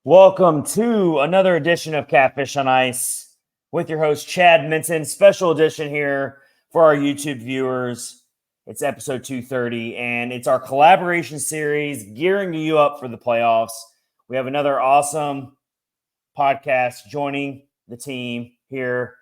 Welcome to another edition of Catfish on Ice with your host, Chad Minton. Special edition here for our YouTube viewers. It's episode 230, and it's our collaboration series gearing you up for the playoffs. We have another awesome podcast joining the team here.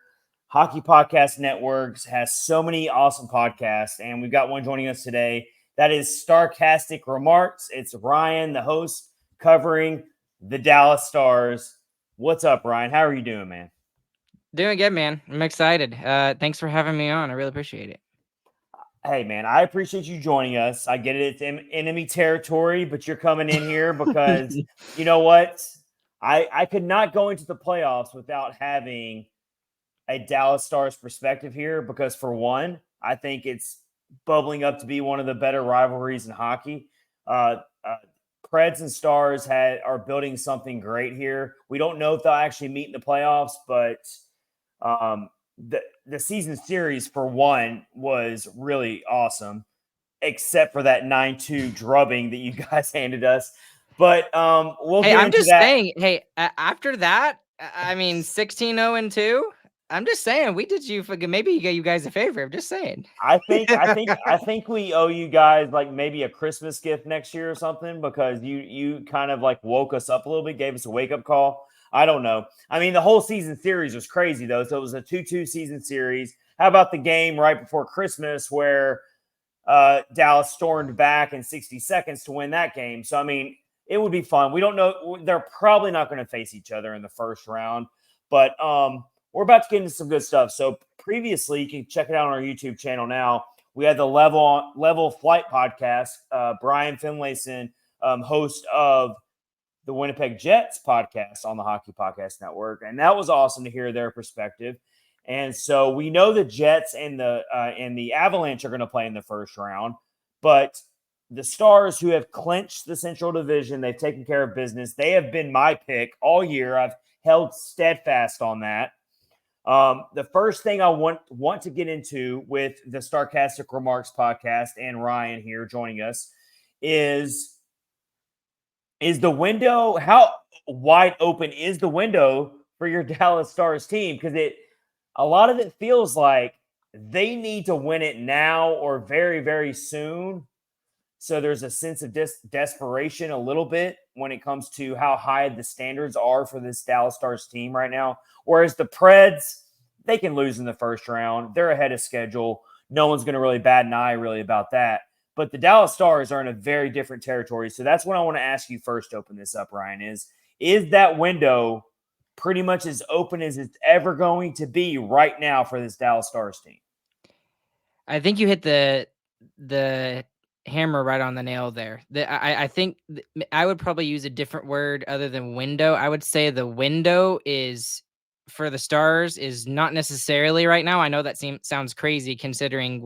Hockey Podcast Networks has so many awesome podcasts, and we've got one joining us today. That is Starcastic Remarks. It's Ryan, the host, covering the Dallas Stars. What's up, Ryan? How are you doing, man? Doing good, man. I'm excited. Thanks for having me on. I really appreciate it. Hey, man, I appreciate you joining us. I get it. It's enemy territory, but you're coming in here because you know what? I could not go into the playoffs without having a Dallas Stars perspective here because, for one, I think it's bubbling up to be one of the better rivalries in hockey. Preds and Stars are building something great here. We don't know if they'll actually meet in the playoffs, but the season series, for one, was really awesome, except for that 9-2 drubbing that you guys handed us. But we'll get into that. After that, I mean, 16-0-2. I'm just saying, we did you maybe you guys a favor. I'm just saying. I think we owe you guys like maybe a Christmas gift next year or something because you kind of like woke us up a little bit, gave us a wake up call. I don't know. I mean, the whole season series was crazy though. So it was a 2-2 season series. How about the game right before Christmas where Dallas stormed back in 60 seconds to win that game? So I mean, it would be fun. We don't know. They're probably not going to face each other in the first round, but we're about to get into some good stuff. So previously, you can check it out on our YouTube channel now. We had the Level Flight podcast. Brian Finlayson, host of the Winnipeg Jets podcast on the Hockey Podcast Network. And that was awesome to hear their perspective. And so we know the Jets and the Avalanche are going to play in the first round. But the Stars, who have clinched the Central Division, they've taken care of business. They have been my pick all year. I've held steadfast on that. The first thing I want to get into with the Starcastic Remarks podcast and Ryan here joining us is the window. How wide open is the window for your Dallas Stars team? Because a lot of it feels like they need to win it now or very, very soon. So there's a sense of desperation a little bit when it comes to how high the standards are for this Dallas Stars team right now. Whereas the Preds, they can lose in the first round. They're ahead of schedule. No one's going to really bat an eye really about that. But the Dallas Stars are in a very different territory. So that's what I want to ask you first to open this up, Ryan, is that window pretty much as open as it's ever going to be right now for this Dallas Stars team? I think you hit the hammer right on the nail there. I think I would probably use a different word other than window. I would say the window is for the Stars is not necessarily right now. I know that sounds crazy considering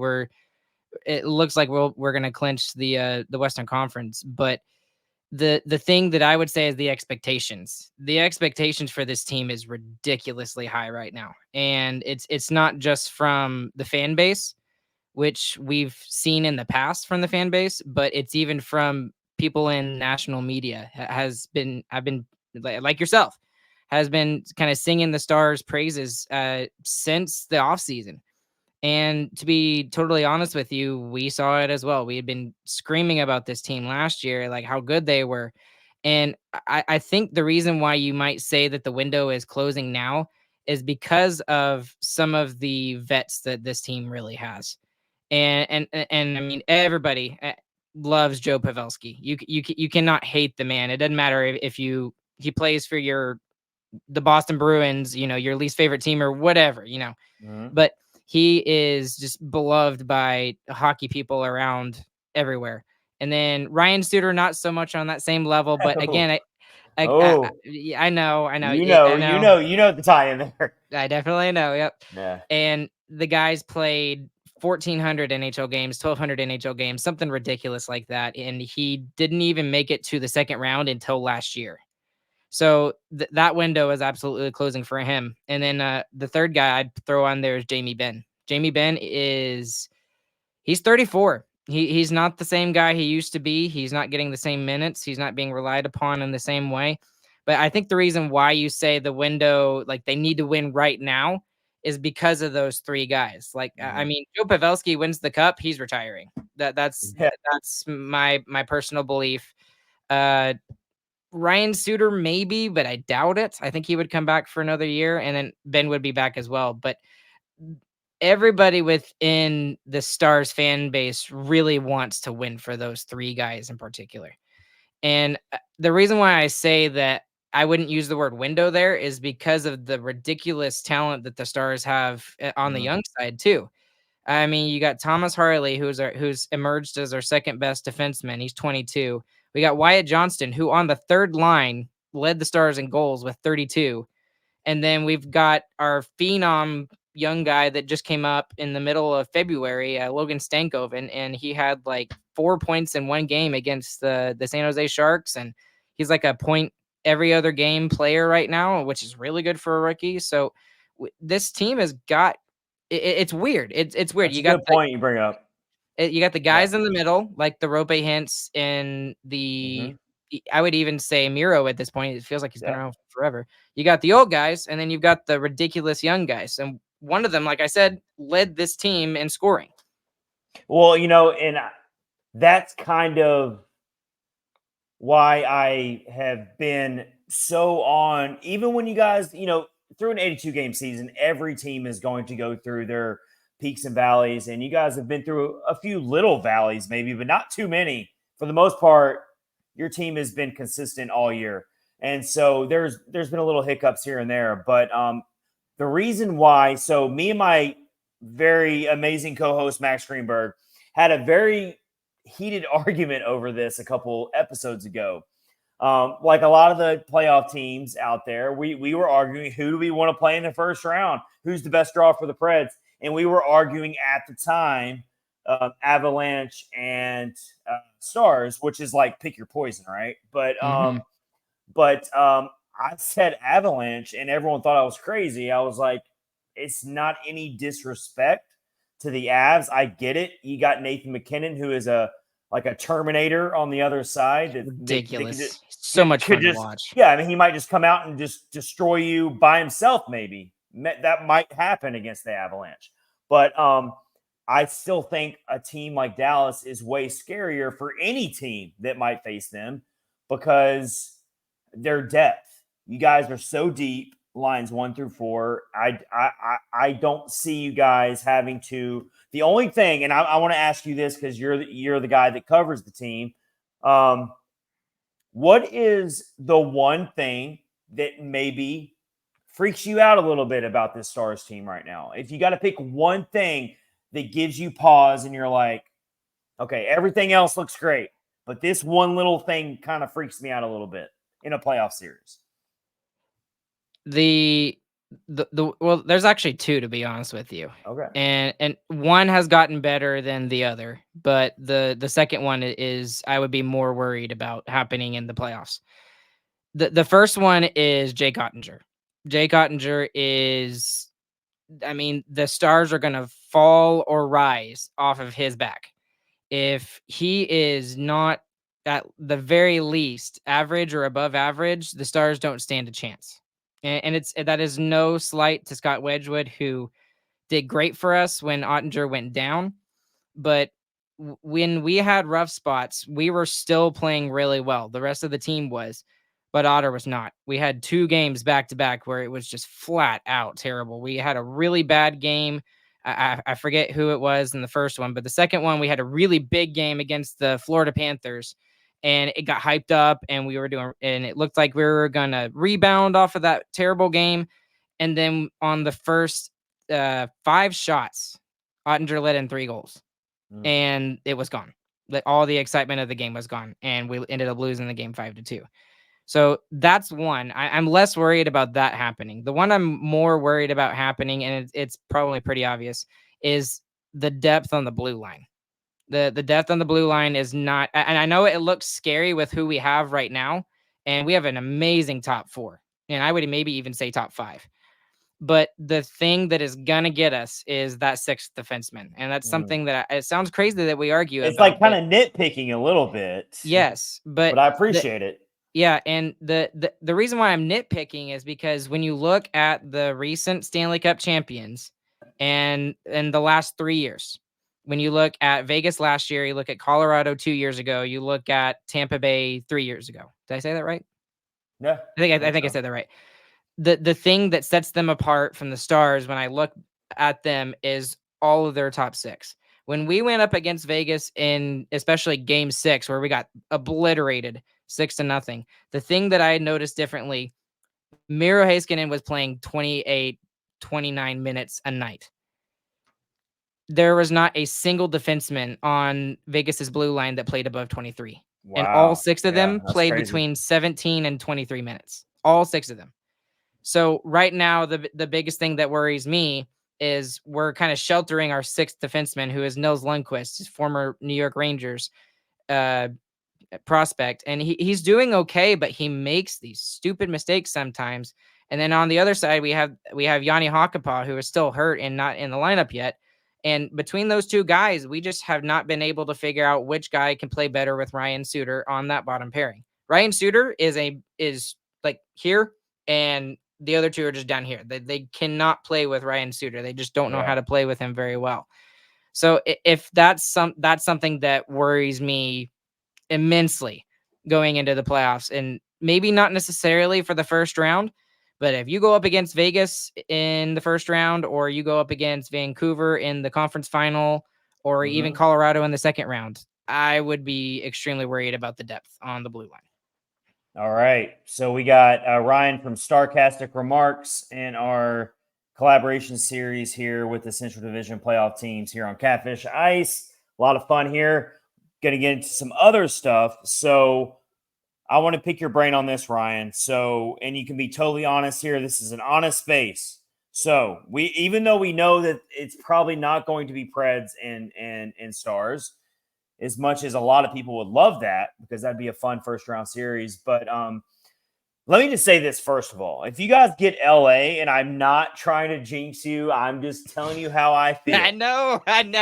it looks like we're going to clinch the Western Conference, but the thing that I would say is the expectations. The expectations for this team is ridiculously high right now, and it's not just from the fan base, which we've seen in the past from the fan base, but it's even from people in national media. I've been like yourself, has been kind of singing the Stars' praises since the offseason. And to be totally honest with you, we saw it as well. We had been screaming about this team last year, like how good they were. And I think the reason why you might say that the window is closing now is because of some of the vets that this team really has. And I mean, everybody loves Joe Pavelski. You cannot hate the man. It doesn't matter if he plays for the Boston Bruins, your least favorite team or whatever, Mm-hmm. But he is just beloved by hockey people around everywhere. And then Ryan Suter, not so much on that same level, but again, I know. You know the tie in there. I definitely know. Yep. Yeah. And the guys played 1,400 NHL games, 1,200 NHL games, something ridiculous like that. And he didn't even make it to the second round until last year. So that window is absolutely closing for him. And then the third guy I'd throw on there is Jamie Benn. Jamie Benn he's 34. He's not the same guy he used to be. He's not getting the same minutes. He's not being relied upon in the same way. But I think the reason why you say the window, like they need to win right now, is because of those three guys. Like, I mean, Joe Pavelski wins the cup, he's retiring. That's Yeah. my personal belief. Ryan Suter maybe, but I doubt it. I think he would come back for another year, and then Ben would be back as well. But everybody within the Stars fan base really wants to win for those three guys in particular. And the reason why I say that I wouldn't use the word window there is because of the ridiculous talent that the Stars have on the young side too. I mean, you got Thomas Harley, who's emerged as our second best defenseman. He's 22. We got Wyatt Johnston, who on the third line led the Stars in goals with 32. And then we've got our phenom young guy that just came up in the middle of February, Logan Stankoven, and he had like 4 points in one game against the San Jose Sharks, and he's like a point every other game player right now, which is really good for a rookie. So this team has got it's weird. It's weird. That's a good point you bring up. You got the guys in the middle, like the Rope Hints and I would even say Miro at this point. It feels like he's been around forever. You got the old guys, and then you've got the ridiculous young guys. And one of them, like I said, led this team in scoring. Well, and that's kind of why I have been so on, even when you guys, through an 82-game season, every team is going to go through their peaks and valleys, and you guys have been through a few little valleys maybe, but not too many. For the most part, your team has been consistent all year. And so there's been a little hiccups here and there, but the reason why, so me and my very amazing co-host Max Greenberg had a very heated argument over this a couple episodes ago. Like a lot of the playoff teams out there, we were arguing, who do we want to play in the first round? Who's the best draw for the Preds? And we were arguing at the time, Avalanche and Stars, which is like pick your poison, right? But I said Avalanche, and everyone thought I was crazy. I was like, it's not any disrespect to the Avs. I get it. You got Nathan McKinnon, who is a Terminator on the other side. Ridiculous. So much fun to watch. Yeah, I mean, he might just come out and just destroy you by himself, maybe. That might happen against the Avalanche. But I still think a team like Dallas is way scarier for any team that might face them because their depth. You guys are so deep, lines 1 through 4. I don't see you guys having to. The only thing, and I want to ask you this because you're the guy that covers the team. What is the one thing that maybe freaks you out a little bit about this Stars team right now? If you got to pick one thing that gives you pause and you're like, okay, everything else looks great, but this one little thing kind of freaks me out a little bit in a playoff series. Well, there's actually two, to be honest with you. Okay. And one has gotten better than the other, but the second one is I would be more worried about happening in the playoffs. The first one is Jake Ottinger. Jake Ottinger is, I mean, the Stars are going to fall or rise off of his back. If he is not at the very least average or above average, the Stars don't stand a chance. And that is no slight to Scott Wedgwood, who did great for us when Ottinger went down. But when we had rough spots, we were still playing really well. The rest of the team was, but Otter was not. We had 2 games back to back where it was just flat out terrible. We had a really bad game. I forget who it was in the first one, but the second one, we had a really big game against the Florida Panthers. And it got hyped up, and it looked like we were going to rebound off of that terrible game. And then on the first 5 shots, Ottinger let in 3 goals, and it was gone. All the excitement of the game was gone, and we ended up losing the game 5-2. So that's one. I'm less worried about that happening. The one I'm more worried about happening, and it's probably pretty obvious, is the depth on the blue line. The depth on the blue line is not, and I know it looks scary with who we have right now, and we have an amazing top 4, and I would maybe even say top 5. But the thing that is gonna get us is that 6th defenseman, and that's something that it sounds crazy that we argue. It's about, like kind of nitpicking a little bit. Yes, but I appreciate it. Yeah, and the reason why I'm nitpicking is because when you look at the recent Stanley Cup champions and in the last 3 years, when you look at Vegas last year, you look at Colorado 2 years ago, you look at Tampa Bay 3 years ago. Did I say that right? Yeah, I think I said that right. The thing that sets them apart from the Stars when I look at them is all of their top 6. When we went up against Vegas in especially game 6 where we got obliterated 6-0, the thing that I had noticed differently, Miro Heiskanen was playing 28, 29 minutes a night. There was not a single defenseman on Vegas's blue line that played above 23. And all wow, 6 of yeah, them that's played crazy. between 17 and 23 minutes. All 6 of them. So right now, the biggest thing that worries me is we're kind of sheltering our 6th defenseman, who is Nils Lundqvist, his former New York Rangers prospect, and he's doing okay, but he makes these stupid mistakes sometimes. And then on the other side, we have Yanni Hakanpää, who is still hurt and not in the lineup yet. And between those two guys, we just have not been able to figure out which guy can play better with Ryan Suter on that bottom pairing. Ryan Suter is like here, and the other two are just down here. They cannot play with Ryan Suter. They just don't know how to play with him very well. So if that's something that worries me immensely going into the playoffs, and maybe not necessarily for the first round, but if you go up against Vegas in the first round, or you go up against Vancouver in the conference final, or even Colorado in the second round, I would be extremely worried about the depth on the blue line. All right. So we got Ryan from Starcastic Remarks in our collaboration series here with the Central Division playoff teams here on Catfish Ice. A lot of fun here. Going to get into some other stuff. So I want to pick your brain on this, Ryan. So, and you can be totally honest here. This is an honest space. So even though we know that it's probably not going to be Preds and Stars, as much as a lot of people would love that, because that'd be a fun first round series. But let me just say this first of all. If you guys get LA, and I'm not trying to jinx you, I'm just telling you how I feel. I know. I'm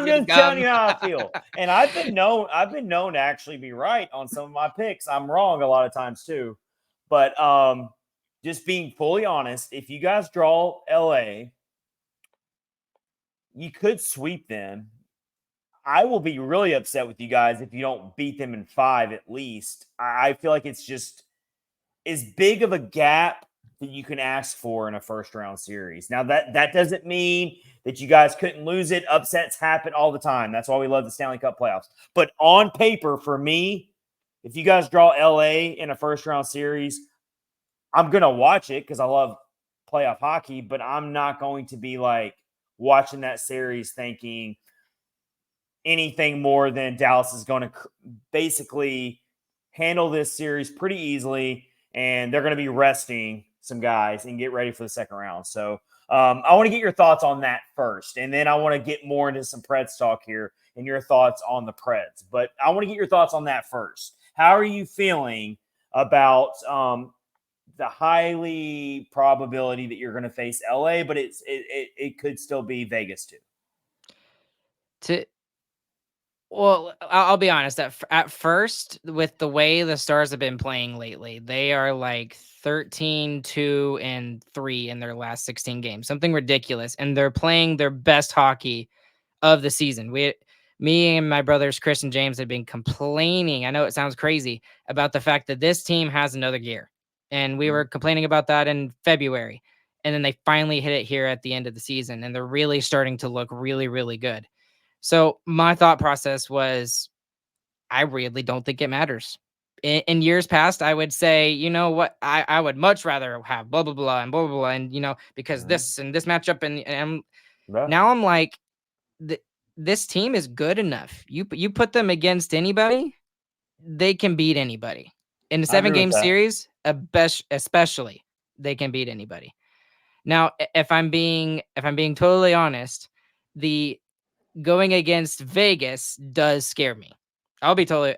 just telling you how I feel. And I've been known to actually be right on some of my picks. I'm wrong a lot of times too. But just being fully honest, if you guys draw LA, you could sweep them. I will be really upset with you guys if you don't beat them in 5 at least. I feel like it's just as big of a gap that you can ask for in a first round series. Now that doesn't mean that you guys couldn't lose it. Upsets happen all the time. That's why we love the Stanley Cup playoffs. But on paper, for me, if you guys draw LA in a first round series, I'm going to watch it because I love playoff hockey, but I'm not going to be like watching that series thinking anything more than Dallas is going to basically handle this series pretty easily, and they're going to be resting some guys and get ready for the second round. So I want to get your thoughts on that first, and then I want to get more into some Preds talk here and your thoughts on the Preds. But I want to get your thoughts on that first. How are you feeling about the highly probability that you're going to face LA, but it could still be Vegas too? Well, I'll be honest. At first, with the way the Stars have been playing lately, they are like 13-2-3 in their last 16 games, something ridiculous, and they're playing their best hockey of the season. Me and my brothers Chris and James have been complaining. I know it sounds crazy about the fact that this team has another gear, and we were complaining about that in February, and then they finally hit it here at the end of the season, and they're really starting to look really, really good. So my thought process was, I really don't think it matters. In years past, I would say, you know what, I would much rather have blah, blah, blah, and blah, blah, blah, and, because this and this matchup, and now I'm like, this team is good enough. You put them against anybody, they can beat anybody. In a 7-game series, especially, they can beat anybody. Now, if I'm being totally honest, the going against Vegas does scare me. I'll be totally.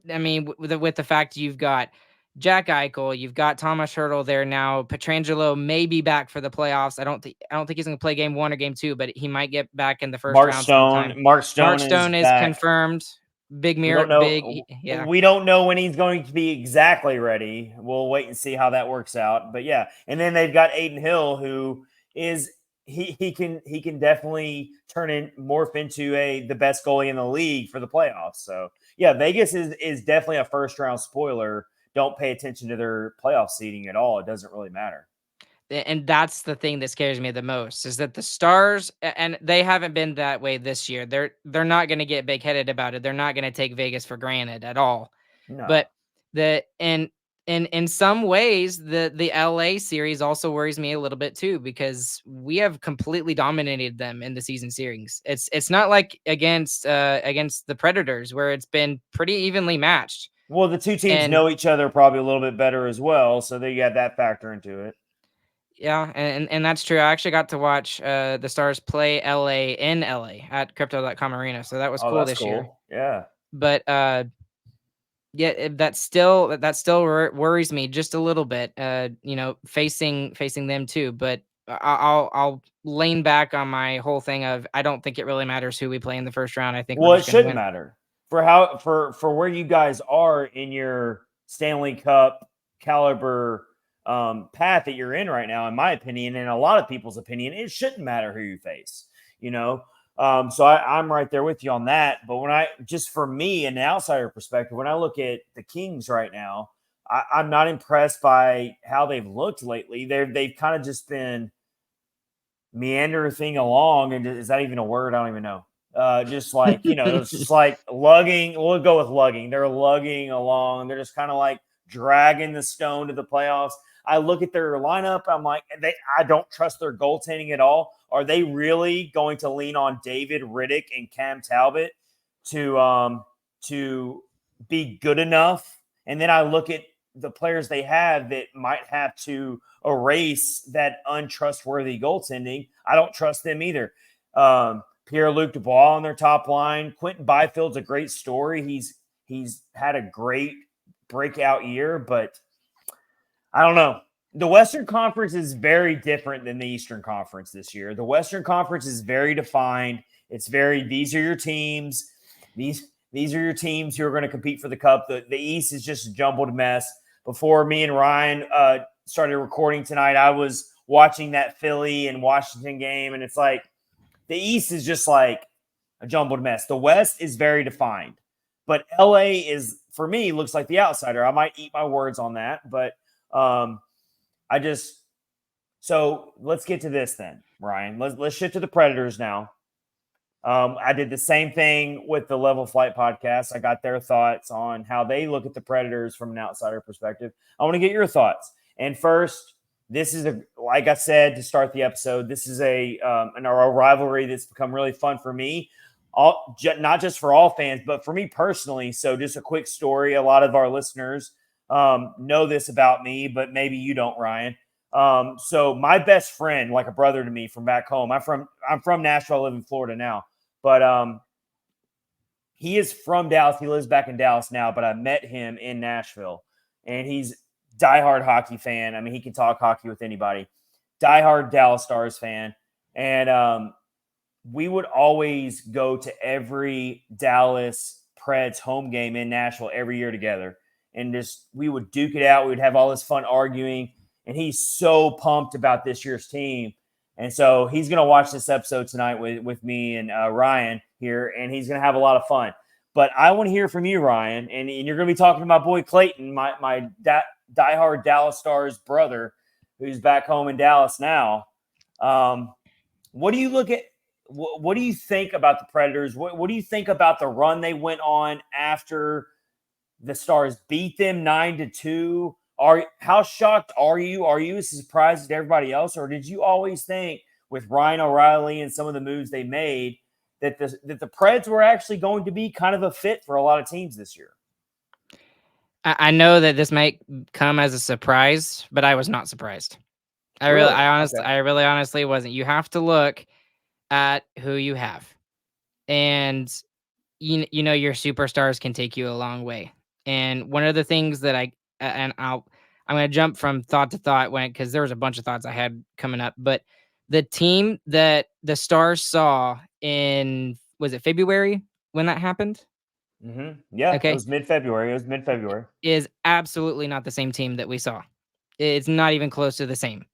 I mean, with the fact you've got Jack Eichel, you've got Thomas Hertl there now. Pietrangelo may be back for the playoffs. I don't think he's going to play game 1 or game 2, but he might get back in the first round sometime. Mark Stone is back. confirmed. big We don't mirror, know. yeah. We don't know when he's going to be exactly ready. We'll wait and see how that works out. But yeah, and then they've got Aiden Hill, who is he can definitely morph into the best goalie in the league for the playoffs. So yeah, Vegas is definitely a first round spoiler. Don't pay attention to their playoff seeding at all. It doesn't really matter. And that's the thing that scares me the most, is that the Stars, and they haven't been that way this year. They're not going to get big headed about it. They're not going to take Vegas for granted at all. No. But in some ways, the LA series also worries me a little bit too, because we have completely dominated them in the season series. It's not like against the Predators, where it's been pretty evenly matched. Well, the two teams know each other probably a little bit better as well, so they got that factor into it. Yeah, and that's true. I actually got to watch the Stars play LA in LA at Crypto.com Arena, so that was cool this year. Yeah. But yeah, that still worries me just a little bit. Facing them too. But I'll lean back on my whole thing of, I don't think it really matters who we play in the first round. I think well, we're it just going to shouldn't win. matter for where you guys are in your Stanley Cup caliber path that you're in right now. In my opinion, and a lot of people's opinion, it shouldn't matter who you face. So I'm right there with you on that. But just for me, an outsider perspective, when I look at the Kings right now, I'm not impressed by how they've looked lately. They've kind of just been meandering along, and is that even a word? I don't even know. Just like, it's just like lugging. We'll go with lugging. They're lugging along. They're just kind of like dragging the stone to the playoffs. I look at their lineup. I'm like, I don't trust their goaltending at all. Are they really going to lean on David Riddick and Cam Talbot to be good enough? And then I look at the players they have that might have to erase that untrustworthy goaltending. I don't trust them either. Pierre-Luc Dubois on their top line. Quentin Byfield's a great story. He's had a great breakout year, but I don't know. The Western Conference is very different than the Eastern Conference this year. The Western Conference is very defined. It's these are your teams. These are your teams who are going to compete for the cup. The East is just a jumbled mess. Before me and Ryan started recording tonight, I was watching that Philly and Washington game, and it's like the East is just like a jumbled mess. The West is very defined, but LA is, for me, looks like the outsider. I might eat my words on that, but so let's get to this then, Ryan. Let's shift to the Predators now. I did the same thing with the Level Flight podcast. I got their thoughts on how they look at the Predators from an outsider perspective. I want to get your thoughts. And first, this is like I said to start the episode, this is a rivalry that's become really fun for me. Not just for all fans, but for me personally. So just a quick story. A lot of our listeners know this about me, but maybe you don't, Ryan. So my best friend, like a brother to me from back home, I'm from Nashville. I live in Florida now, but he is from Dallas. He lives back in Dallas now, but I met him in Nashville, and he's diehard hockey fan. I mean, he can talk hockey with anybody. Diehard Dallas Stars fan, and we would always go to every Dallas Preds home game in Nashville every year together, and we would duke it out. We would have all this fun arguing. And he's so pumped about this year's team. And so he's going to watch this episode tonight with me and Ryan here, and he's going to have a lot of fun. But I want to hear from you, Ryan, and you're going to be talking to my boy Clayton, my diehard Dallas Stars brother, who's back home in Dallas now. What do you look at? What do you think about the Predators? What do you think about the run they went on after the Stars beat them 9-2? How shocked are you? Are you as surprised as everybody else, or did you always think with Ryan O'Reilly and some of the moves they made that the Preds were actually going to be kind of a fit for a lot of teams this year? I know that this might come as a surprise, but I was not surprised. I really honestly wasn't. You have to look at who you have, and you know your superstars can take you a long way. And one of the things that I'm going to jump from thought to thought because there was a bunch of thoughts I had coming up, but the team that the Stars saw was it February when that happened? Yeah, it Okay, was mid-February. It was mid-February. is absolutely not the same team that we saw. It's not even close to the same.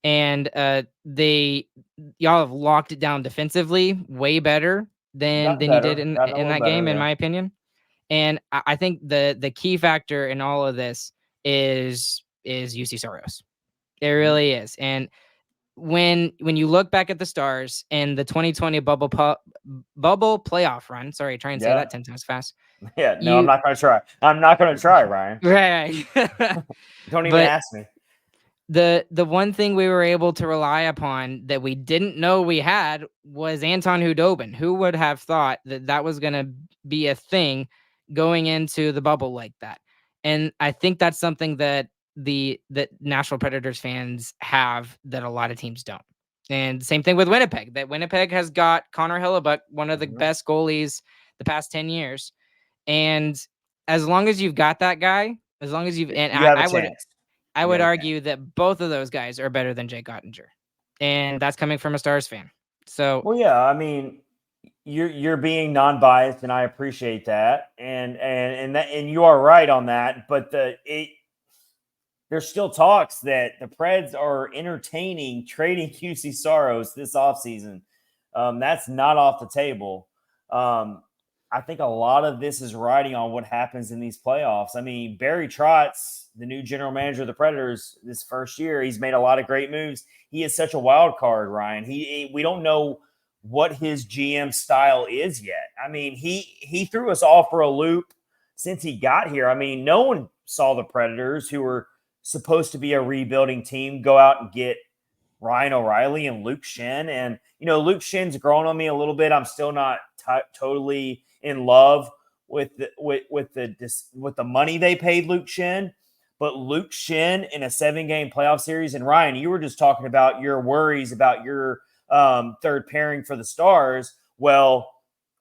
And y'all have locked it down defensively way better than Gotten you did better. Gotten a in little that better, game, in yeah. my opinion. And I think the key factor in all of this is UC Soros. It Mhm. really is. And when you look back at the Stars and the 2020 bubble playoff run, sorry, try and say Yeah. that 10 times fast. Yeah, no, I'm You not gonna try. I'm not gonna try, Ryan. right. Don't even But ask me. the one thing we were able to rely upon that we didn't know we had was Anton Hudobin. Who would have thought that that was going to be a thing going into the bubble like that? And I think that's something that that Nashville Predators fans have that a lot of teams don't. And same thing with Winnipeg. That Winnipeg has got Connor Hellebuck, one of the Mhm. best goalies the past 10 years. And as long as you've got that guy, as long as you've and You have a I would chance. I You would have a chance. argue that both of those guys are better than Jake Ottinger, and that's coming from a Stars fan. So Well, yeah, I mean, you're being non-biased, and I appreciate that. And you are right on that. But there's still talks that the Preds are entertaining trading QC Saros this offseason. That's not off the table. Um, I think a lot of this is riding on what happens in these playoffs. I mean, Barry Trotz, the new general manager of the Predators this first year, he's made a lot of great moves. He is such a wild card, Ryan. We don't know what his GM style is yet. I mean, he threw us all for a loop since he got here. I mean, no one saw the Predators, who were supposed to be a rebuilding team, go out and get Ryan O'Reilly and Luke Shen. And, Luke Shen's grown on me a little bit. I'm still not totally in love with the money they paid Luke Shen. But Luke Shen in a 7-game playoff series, and Ryan, you were just talking about your worries about your third pairing for the Stars. Well,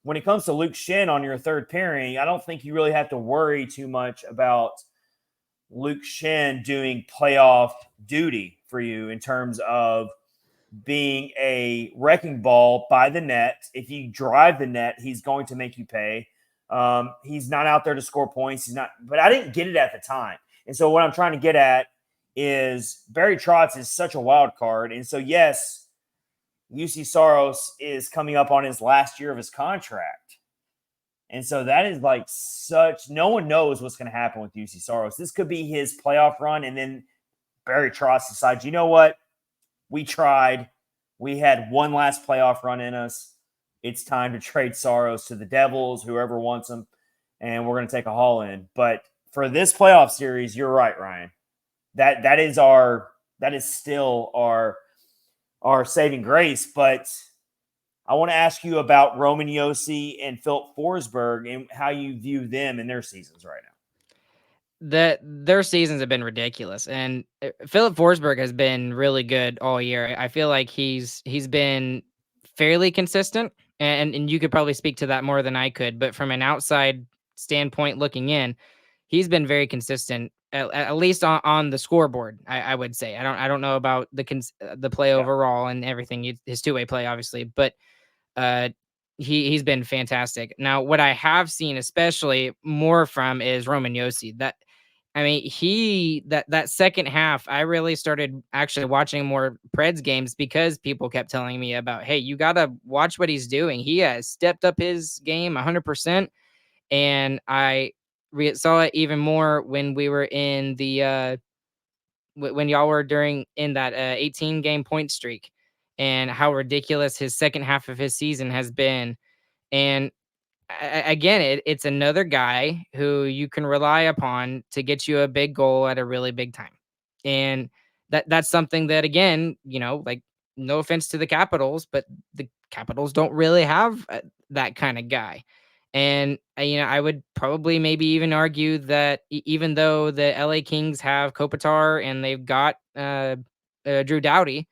when it comes to Luke Shen on your third pairing, I don't think you really have to worry too much about Luke Shen doing playoff duty for you in terms of being a wrecking ball by the net. If you drive the net, he's going to make you pay. He's not out there to score points. He's not, but I didn't get it at the time. And so what I'm trying to get at is Barry Trotz is such a wild card. And so, yes, UC Saros is coming up on his last year of his contract. And so that is like no one knows what's going to happen with UC Saros. This could be his playoff run. And then Barry Trotz decides, you know what? We tried. We had one last playoff run in us. It's time to trade Saros to the Devils, whoever wants him, and we're going to take a haul in. But for this playoff series, you're right, Ryan. That is still our saving grace. But I want to ask you about Roman Yossi and Philip Forsberg and how you view them in their seasons right now. Their seasons have been ridiculous, and Philip Forsberg has been really good all year. I feel like he's been fairly consistent, and you could probably speak to that more than I could. But from an outside standpoint looking in, he's been very consistent, at least on the scoreboard. I would say I don't know about the play Yeah. overall and everything. His two-way play, obviously, but uh, he's been fantastic. Now, what I have seen, especially more from, is Roman Yossi. That second half, I really started actually watching more Preds games because people kept telling me about, hey, you gotta watch what he's doing. He has stepped up his game 100%, and I saw it even more when we were in the when y'all were in that 18 game point streak, and how ridiculous his second half of his season has been. And again, it's another guy who you can rely upon to get you a big goal at a really big time. And that's something that, again, like, no offense to the Capitals, but the Capitals don't really have that kind of guy. And I would probably maybe even argue that even though the LA Kings have Kopitar and they've got Drew Doughty,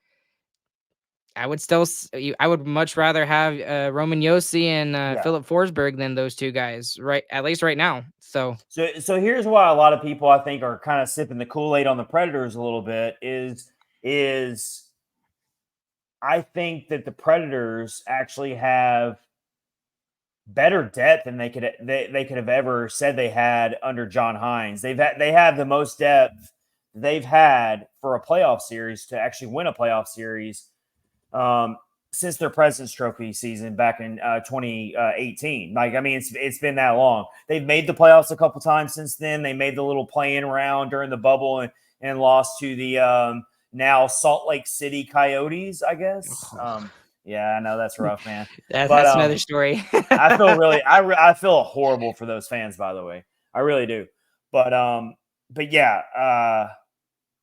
I would much rather have Roman Yossi and Yeah. Philip Forsberg than those two guys, right? At least right now. So here's why a lot of people, I think, are kind of sipping the Kool-Aid on the Predators a little bit is I think that the Predators actually have better depth than they could have ever said they had under John Hines. They have the most depth they've had for a playoff series to actually win a playoff series since their President's Trophy season back in 2018. Like, I mean, it's been that long. They've made the playoffs a couple times since then. They made the little play-in round during the bubble and lost to the now Salt Lake City Coyotes, I guess. Yeah, I know that's rough, man. That's another story. I feel horrible for those fans, by the way. I really do. But yeah,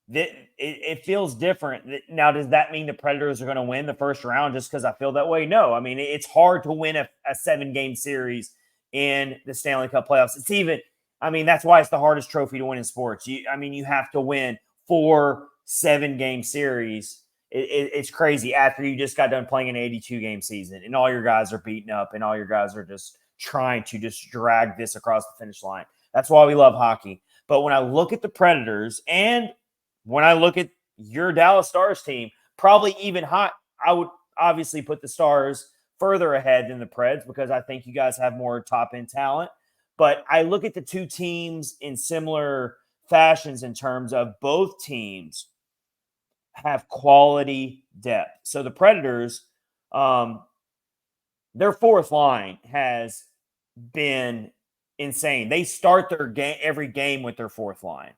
it feels different. Now, does that mean the Predators are going to win the first round just because I feel that way? No. I mean, it's hard to win a 7-game series in the Stanley Cup playoffs. That's why it's the hardest trophy to win in sports. You have to win 4 7-game series. It's crazy after you just got done playing an 82-game season and all your guys are beaten up and all your guys are just trying to just drag this across the finish line. That's why we love hockey. But when I look at the Predators and when I look at your Dallas Stars team, probably even hot, I would obviously put the Stars further ahead than the Preds because I think you guys have more top-end talent. But I look at the two teams in similar fashions in terms of both teams have quality depth. So the Predators, their fourth line has been insane. They start their game every game with their fourth line.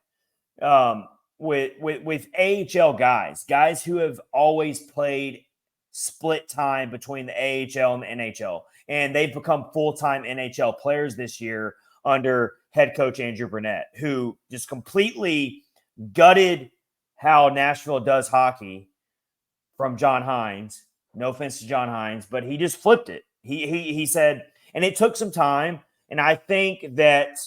With AHL guys who have always played split time between the AHL and the NHL, and they've become full-time NHL players this year under head coach Andrew Burnett, who just completely gutted how Nashville does hockey from John Hines. No offense to John Hines, but he just flipped it. He said, and it took some time, and I think that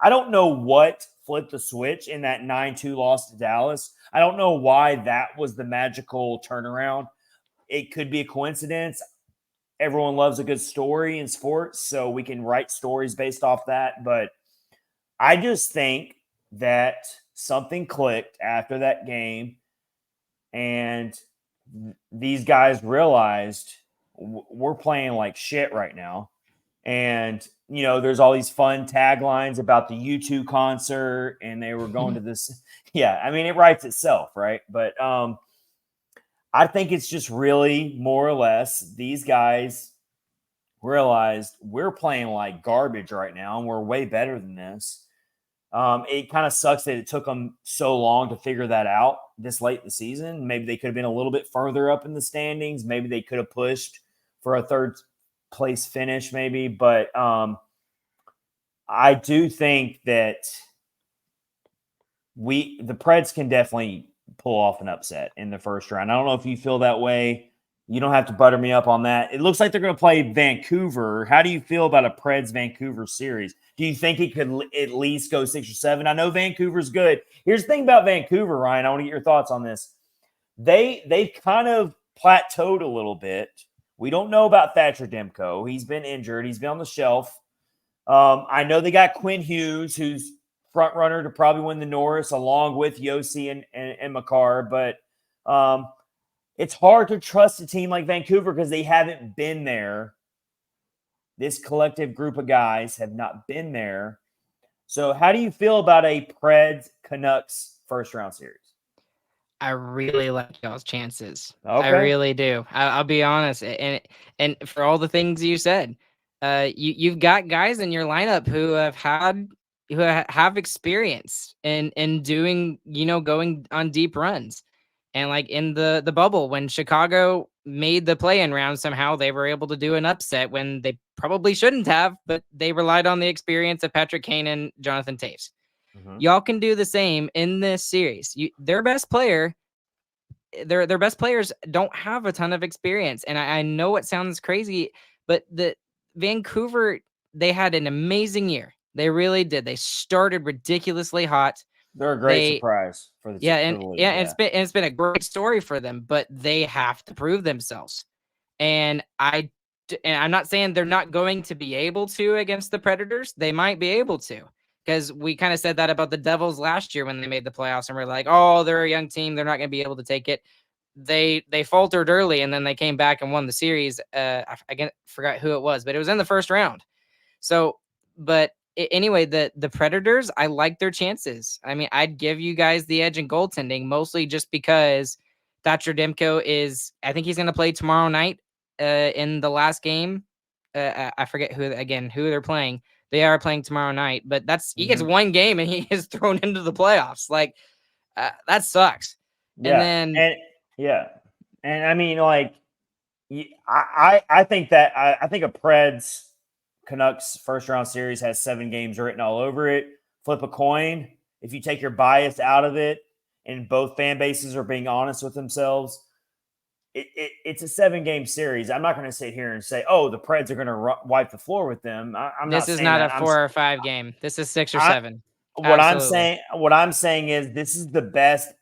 I don't know what flipped the switch in that 9-2 loss to Dallas. I don't know why that was the magical turnaround. It could be a coincidence. Everyone loves a good story in sports, so we can write stories based off that. But I just think that something clicked after that game, and these guys realized we're playing like shit right now. And, there's all these fun taglines about the U2 concert, and they were going to this. Yeah, it writes itself, right? But I think it's just really more or less these guys realized we're playing like garbage right now, and we're way better than this. It kind of sucks that it took them so long to figure that out this late in the season. Maybe they could have been a little bit further up in the standings. Maybe they could have pushed for a third place finish maybe. But I do think that the Preds can definitely pull off an upset in the first round. I don't know if you feel that way. You don't have to butter me up on that. It looks like they're going to play Vancouver. How do you feel about a Preds-Vancouver series? Do you think it could at least go 6 or 7? I know Vancouver's good. Here's the thing about Vancouver, Ryan. I want to get your thoughts on this. They've kind of plateaued a little bit. We don't know about Thatcher Demko. He's been injured. He's been on the shelf. I know they got Quinn Hughes, who's front runner to probably win the Norris, along with Yossi and Makar. But it's hard to trust a team like Vancouver because they haven't been there. This collective group of guys have not been there. So how do you feel about a Preds-Canucks first-round series? I really like y'all's chances. Okay. I really do. I'll be honest. And for all the things you said, you've got guys in your lineup who have experience in doing, going on deep runs. And like in the bubble, when Chicago made the play-in round, somehow they were able to do an upset when they probably shouldn't have, but they relied on the experience of Patrick Kane and Jonathan Toews. Mm-hmm. Y'all can do the same in this series. Their best players don't have a ton of experience. And I know it sounds crazy, but the Vancouver, they had an amazing year. They really did. They started ridiculously hot. They're a great surprise for the team. And it's been a great story for them, but they have to prove themselves. And I'm not saying they're not going to be able to against the Predators. They might be able to, because we kind of said that about the Devils last year when they made the playoffs, and we're like, oh, they're a young team. They're not going to be able to take it. they faltered early, and then they came back and won the series. I forgot who it was, but it was in the first round. So, but anyway, the Predators, I like their chances. I mean, I'd give you guys the edge in goaltending, mostly just because Thatcher Demko I think he's going to play tomorrow night in the last game. I forget who they're playing. They are playing tomorrow night, but he gets one game and he is thrown into the playoffs. Like, that sucks. Yeah. And I mean, like, I think I think a Preds Canucks first round series has 7 games written all over it. Flip a coin. If you take your bias out of it and both fan bases are being honest with themselves, it's a 7-game series. I'm not going to sit here and say, oh, the Preds are going to wipe the floor with them. This is not a 4 or 5 game. This is 6 or 7. What I'm saying is this is the best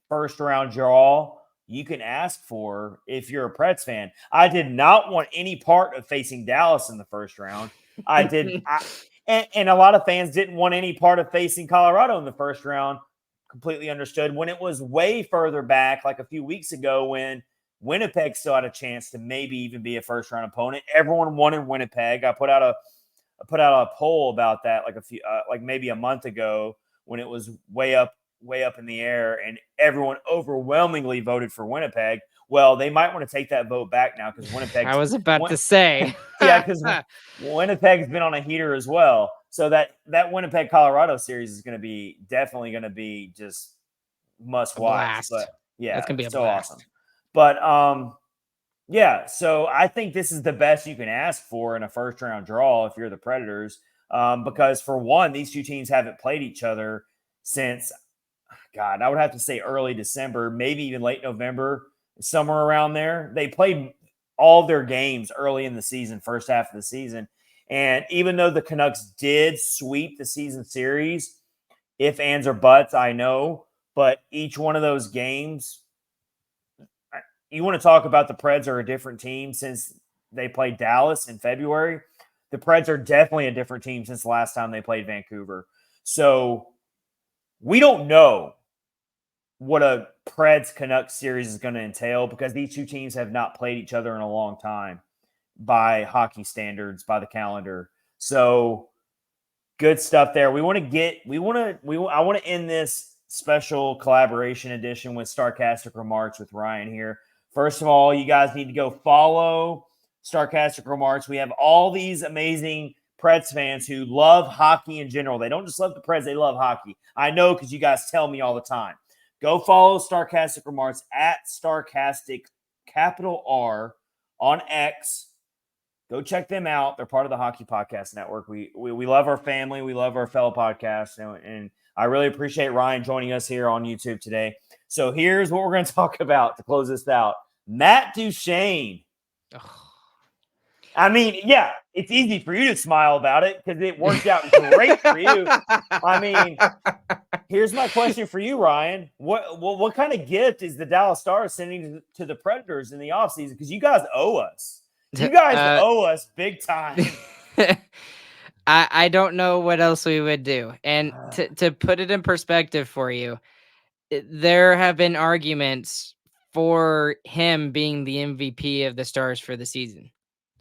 first round draw you can ask for if you're a Preds fan. I did not want any part of facing Dallas in the first round. And a lot of fans didn't want any part of facing Colorado in the first round. Completely understood. When it was way further back, like a few weeks ago, when Winnipeg still had a chance to maybe even be a first round opponent, everyone wanted Winnipeg. I put out a poll about that like maybe a month ago when it was way up in the air, and everyone overwhelmingly voted for Winnipeg. Well, they might want to take that vote back now because Winnipeg. I was about to say, yeah, because Winnipeg's been on a heater as well. So that Winnipeg Colorado series is definitely going to be just must watch. But yeah, it's going to be so awesome. But yeah, so I think this is the best you can ask for in a first round draw if you're the Predators, because for one, these two teams haven't played each other since. God, I would have to say early December, maybe even late November, somewhere around there. They played all their games early in the season, first half of the season. And even though the Canucks did sweep the season series, if, ands, or buts, I know, but each one of those games, you want to talk about the Preds are a different team since they played Dallas in February. The Preds are definitely a different team since the last time they played Vancouver. So we don't know what a Preds Canucks series is going to entail because these two teams have not played each other in a long time by hockey standards, by the calendar. So good stuff there. I want to end this special collaboration edition with Starcastic Remarks with Ryan here. First of all, you guys need to go follow Starcastic Remarks. We have all these amazing Preds fans who love hockey in general. They don't just love the Preds, they love hockey. I know because you guys tell me all the time. Go follow Starcastic Remarks at Starcastic, capital R, on X. Go check them out. They're part of the Hockey Podcast Network. We love our family. We love our fellow podcasts. And I really appreciate Ryan joining us here on YouTube today. So here's what we're going to talk about to close this out. Matt Duchene. I mean, yeah, it's easy for you to smile about it because it worked out great for you. I mean, here's my question for you, Ryan. What kind of gift is the Dallas Stars sending to the Predators in the offseason? Because you guys owe us. You guys owe us big time. I don't know what else we would do. And to put it in perspective for you, there have been arguments for him being the MVP of the Stars for the season.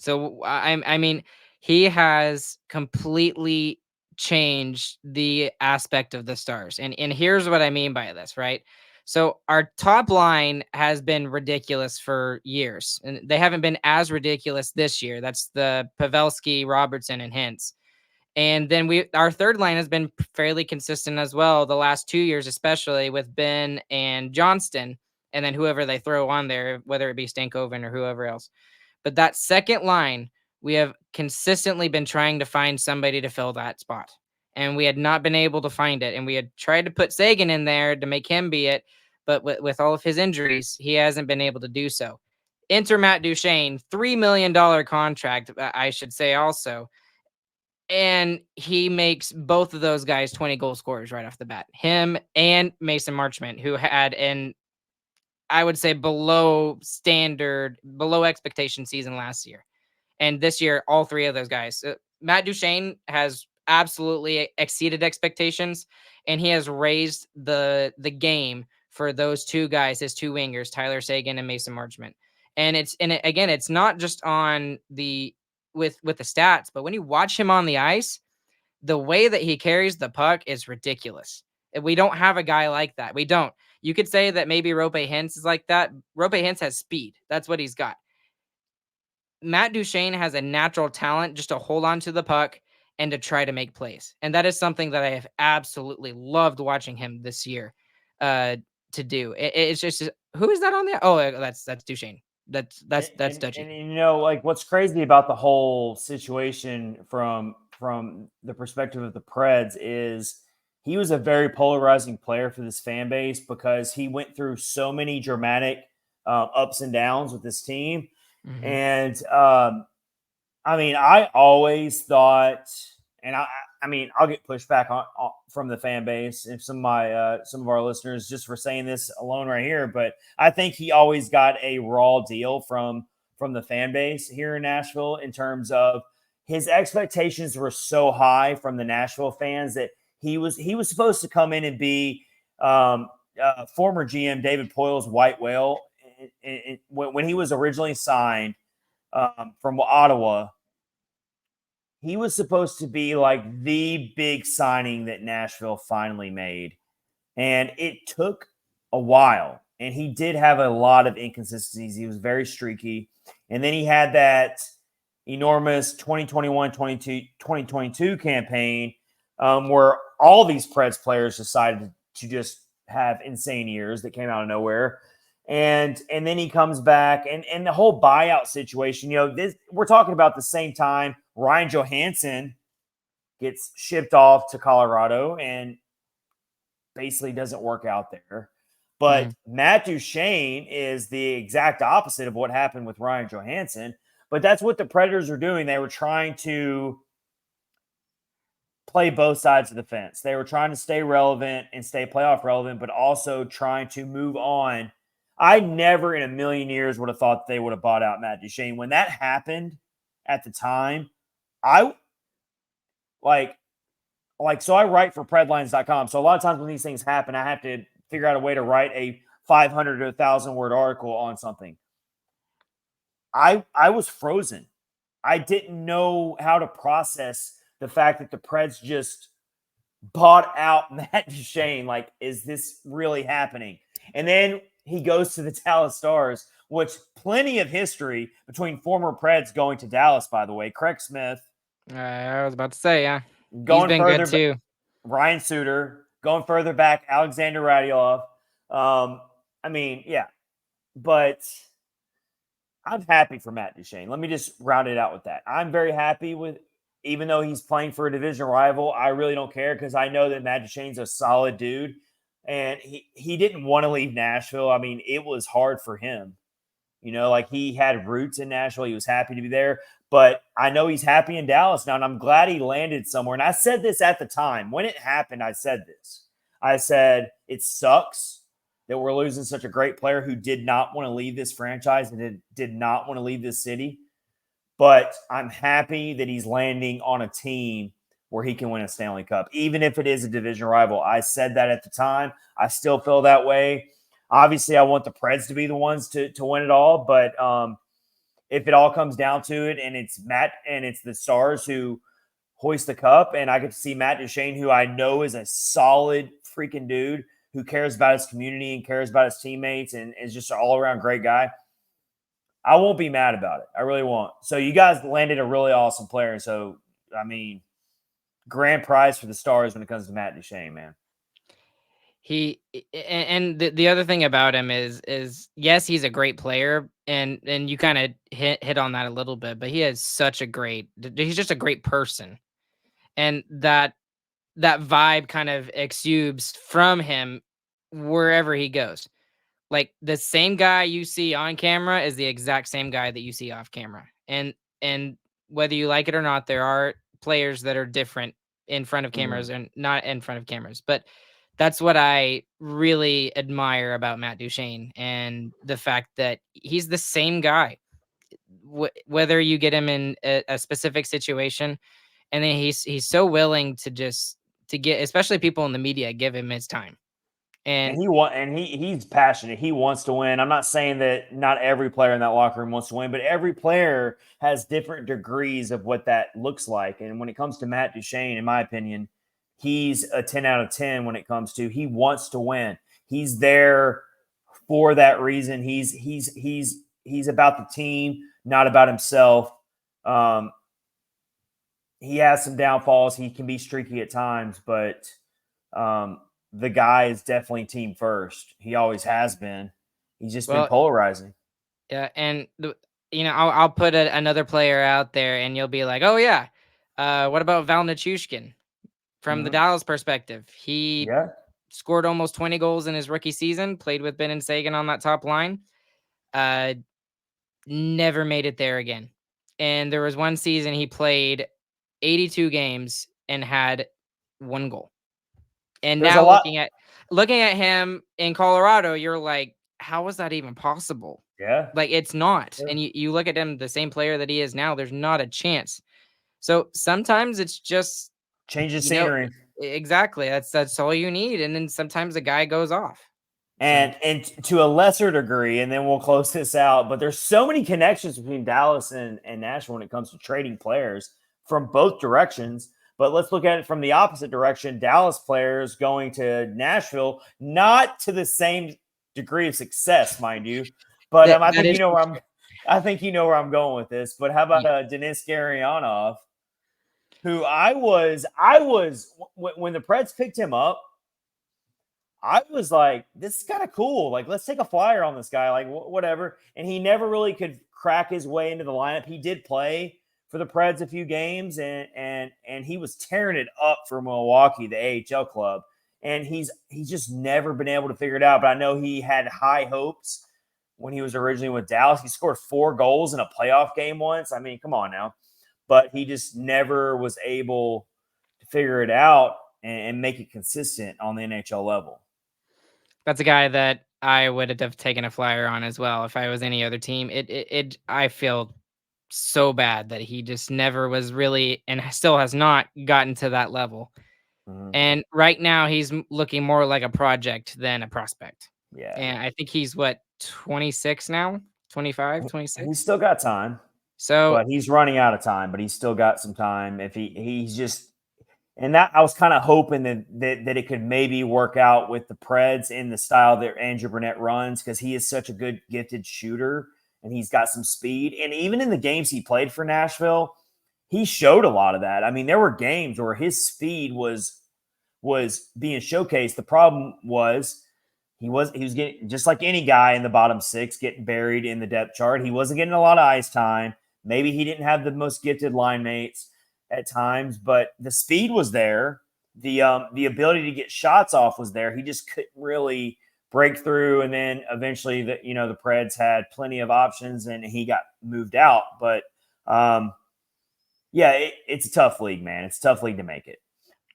So, I mean, he has completely changed the aspect of the Stars. And here's what I mean by this, right? So our top line has been ridiculous for years, and they haven't been as ridiculous this year. That's the Pavelski, Robertson, and Hintz. And then our third line has been fairly consistent as well the last 2 years, especially with Ben and Johnston, and then whoever they throw on there, whether it be Stankoven or whoever else. But that second line, we have consistently been trying to find somebody to fill that spot. And we had not been able to find it. And we had tried to put Sagan in there to make him be it. But with all of his injuries, he hasn't been able to do so. Enter Matt Duchene, $3 million contract, I should say also. And he makes both of those guys 20 goal scorers right off the bat. Him and Mason Marchment, who had I would say below standard, below expectation season last year. And this year, all three of those guys. Matt Duchene has absolutely exceeded expectations, and he has raised the game for those two guys, his two wingers, Tyler Seguin and Mason Marchment. And again, it's not just on the with the stats, but when you watch him on the ice, the way that he carries the puck is ridiculous. We don't have a guy like that. We don't. You could say that maybe Rope Hintz is like that. Rope Hintz has speed. That's what he's got. Matt Duchene has a natural talent just to hold on to the puck and to try to make plays. And that is something that I have absolutely loved watching him this year to do. It's just, who is that on there? Oh, that's Duchene. That's Dutchy. And you know, like what's crazy about the whole situation from the perspective of the Preds is he was a very polarizing player for this fan base because he went through so many dramatic ups and downs with this team. Mm-hmm. And I mean, I always thought, and I mean, I'll get pushback on from the fan base if some of our listeners just for saying this alone right here, but I think he always got a raw deal from the fan base here in Nashville in terms of his expectations were so high from the Nashville fans that he was supposed to come in and be former GM David Poyle's white whale when he was originally signed from Ottawa. He was supposed to be like the big signing that Nashville finally made. And it took a while. And he did have a lot of inconsistencies. He was very streaky. And then he had that enormous 2021-2022 campaign where all these Preds players decided to just have insane years that came out of nowhere. And then he comes back and the whole buyout situation, you know, we're talking about the same time Ryan Johansson gets shipped off to Colorado and basically doesn't work out there. But Matt Duchene is the exact opposite of what happened with Ryan Johansson. But that's what the Predators were doing. They were trying to play both sides of the fence. They were trying to stay relevant and stay playoff relevant, but also trying to move on. I never in a million years would have thought they would have bought out Matt Duchene. When that happened at the time, so I write for Predlines.com. So a lot of times when these things happen, I have to figure out a way to write a 500 to 1,000 word article on something. I was frozen. I didn't know how to process the fact that the Preds just bought out Matt Duchene. Like, is this really happening? And then he goes to the Dallas Stars, which plenty of history between former Preds going to Dallas, by the way. Craig Smith. I was about to say, yeah. Going He's been further good too. Ryan Suter. Going further back, Alexander Radulov. I mean, yeah. But I'm happy for Matt Duchene. Let me just round it out with that. I'm very happy with, even though he's playing for a division rival, I really don't care because I know that Matt Duchene's a solid dude. And he didn't want to leave Nashville. I mean, it was hard for him. You know, like he had roots in Nashville. He was happy to be there. But I know he's happy in Dallas now, and I'm glad he landed somewhere. And I said this at the time. When it happened, I said this. I said, it sucks that we're losing such a great player who did not want to leave this franchise and did not want to leave this city. But I'm happy that he's landing on a team where he can win a Stanley Cup, even if it is a division rival. I said that at the time. I still feel that way. Obviously, I want the Preds to be the ones to win it all, but if it all comes down to it and it's Matt and it's the Stars who hoist the cup, and I get to see Matt Duchene, who I know is a solid freaking dude who cares about his community and cares about his teammates and is just an all-around great guy, I won't be mad about it. I really won't. So you guys landed a really awesome player. So, I mean, grand prize for the Stars when it comes to Matt Duchene, man. The other thing about him is yes, he's a great player, and you kind of hit on that a little bit, but he's just a great person, and that vibe kind of exudes from him wherever he goes. Like the same guy you see on camera is the exact same guy that you see off camera, and whether you like it or not, there are players that are different in front of cameras and not in front of cameras, but that's what I really admire about Matt Duchene and the fact that he's the same guy, whether you get him in a specific situation, and then he's so willing to get, especially people in the media, give him his time. And he's passionate. He wants to win. I'm not saying that not every player in that locker room wants to win, but every player has different degrees of what that looks like. And when it comes to Matt Duchene, in my opinion, he's a 10 out of 10 when it comes to he wants to win. He's there for that reason. He's about the team, not about himself. He has some downfalls. He can be streaky at times, but the guy is definitely team first. He always has been. He's just been polarizing. Yeah, and I'll put another player out there, and you'll be like, "Oh yeah, what about Val Nichushkin?" From the Dallas perspective, he scored almost 20 goals in his rookie season. Played with Ben and Sagan on that top line. Never made it there again. And there was one season he played 82 games and had 1 goal. And There's now looking at him in Colorado, you're like, how is that even possible? Yeah. Like, it's not. And you look at him, the same player that he is now, there's not a chance. So sometimes it's just changes scenery. Exactly. That's all you need. And then sometimes the guy goes off. And to a lesser degree, and then we'll close this out, but there's so many connections between Dallas and Nashville when it comes to trading players from both directions. But let's look at it from the opposite direction. Dallas players going to Nashville, not to the same degree of success, mind you. But I think you know where I'm going with this. But how about Denis Gurianov, who I was when the Preds picked him up, I was like, this is kind of cool. Like, let's take a flyer on this guy, like whatever. And he never really could crack his way into the lineup. He did play for the Preds a few games, and he was tearing it up for Milwaukee, the AHL club. And he's just never been able to figure it out. But I know he had high hopes when he was originally with Dallas. He scored 4 goals in a playoff game once. I mean, come on now. But he just never was able to figure it out and make it consistent on the NHL level. That's a guy that I would have taken a flyer on as well if I was any other team. I feel so bad that he just never was really, and still has not gotten to that level. And right now he's looking more like a project than a prospect. Yeah. And I think he's 26 now, 25, 26. He's still got time. But he's running out of time, but he's still got some time. If he's just, and that I was kind of hoping that it could maybe work out with the Preds in the style that Andrew Burnett runs, because he is such a good gifted shooter and he's got some speed. And even in the games he played for Nashville, he showed a lot of that. I mean, there were games where his speed was being showcased. The problem was he was getting, just like any guy in the bottom 6, getting buried in the depth chart. He wasn't getting a lot of ice time. Maybe he didn't have the most gifted line mates at times, but the speed was there. The ability to get shots off was there. He just couldn't really break through. And then eventually the Preds had plenty of options and he got moved out. But it's a tough league, man. It's a tough league to make it.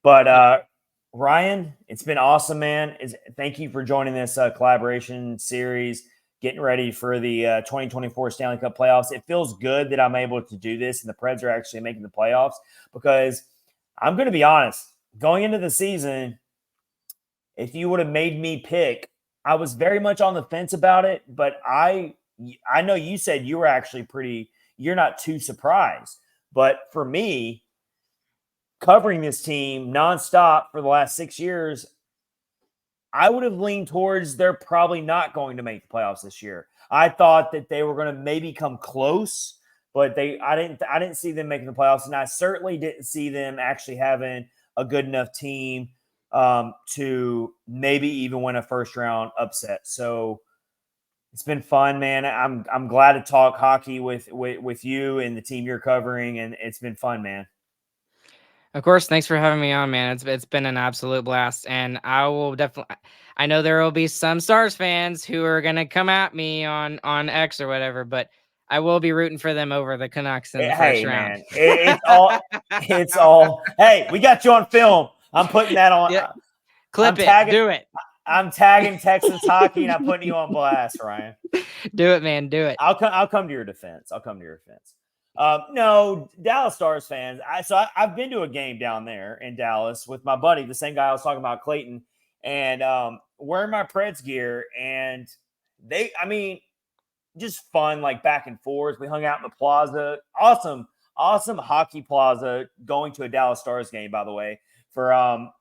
But Ryan, it's been awesome, man. Thank you for joining this collaboration series, getting ready for the 2024 Stanley Cup playoffs. It feels good that I'm able to do this and the Preds are actually making the playoffs, because I'm going to be honest, going into the season, if you would have made me pick, I was very much on the fence about it, but I know you said you were actually you're not too surprised. But for me, covering this team nonstop for the last 6 years, I would have leaned towards they're probably not going to make the playoffs this year. I thought that they were going to maybe come close, but I didn't see them making the playoffs, and I certainly didn't see them actually having a good enough team to maybe even win a first round upset. So it's been fun, man. I'm glad to talk hockey with you and the team you're covering, and it's been fun, man. Of course, thanks for having me on, man. It's been an absolute blast, and I will definitely. I know there will be some Stars fans who are gonna come at me on X or whatever, but I will be rooting for them over the Canucks in the first round. Man, it's all. Hey, we got you on film. I'm putting that on. Yeah. Clip it. Do it. I'm tagging Texas hockey, and I'm putting you on blast, Ryan. Do it, man. Do it. I'll come to your defense. No, Dallas Stars fans. I've been to a game down there in Dallas with my buddy, the same guy I was talking about, Clayton. And wearing my Preds gear, and just fun, like back and forth. We hung out in the plaza. Awesome hockey plaza. Going to a Dallas Stars game, by the way, for all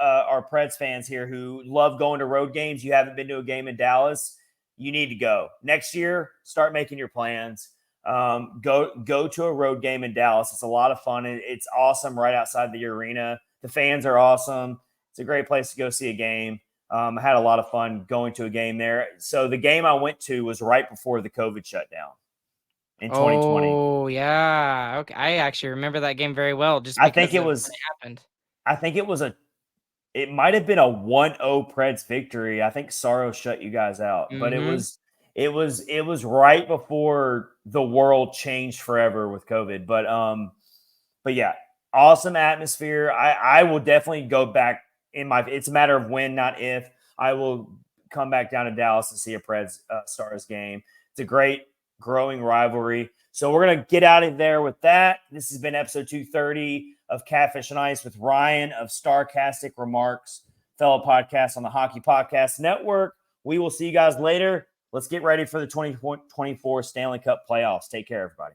our Preds fans here who love going to road games. You haven't been to a game in Dallas, you need to go next year. Start making your plans. Go to a road game in Dallas. It's a lot of fun. It's awesome right outside the arena. The fans are awesome. It's a great place to go see a game. I had a lot of fun going to a game there. So the game I went to was right before the COVID shutdown in 2020. Oh, yeah. Okay. I actually remember that game very well just I because think it of was when it happened. I think it might have been a 1-0 Preds victory. I think Sorrow shut you guys out, but it was right before the world changed forever with COVID. But yeah, awesome atmosphere. I will definitely go back it's a matter of when, not if. I will come back down to Dallas to see a Preds Stars game. It's a great growing rivalry. So we're going to get out of there with that. This has been episode 230 of Catfish on Ice with Ryan of Starcastic Remarks, fellow podcast on the Hockey Podcast Network. We will see you guys later. Let's get ready for the 2024 Stanley Cup playoffs. Take care, everybody.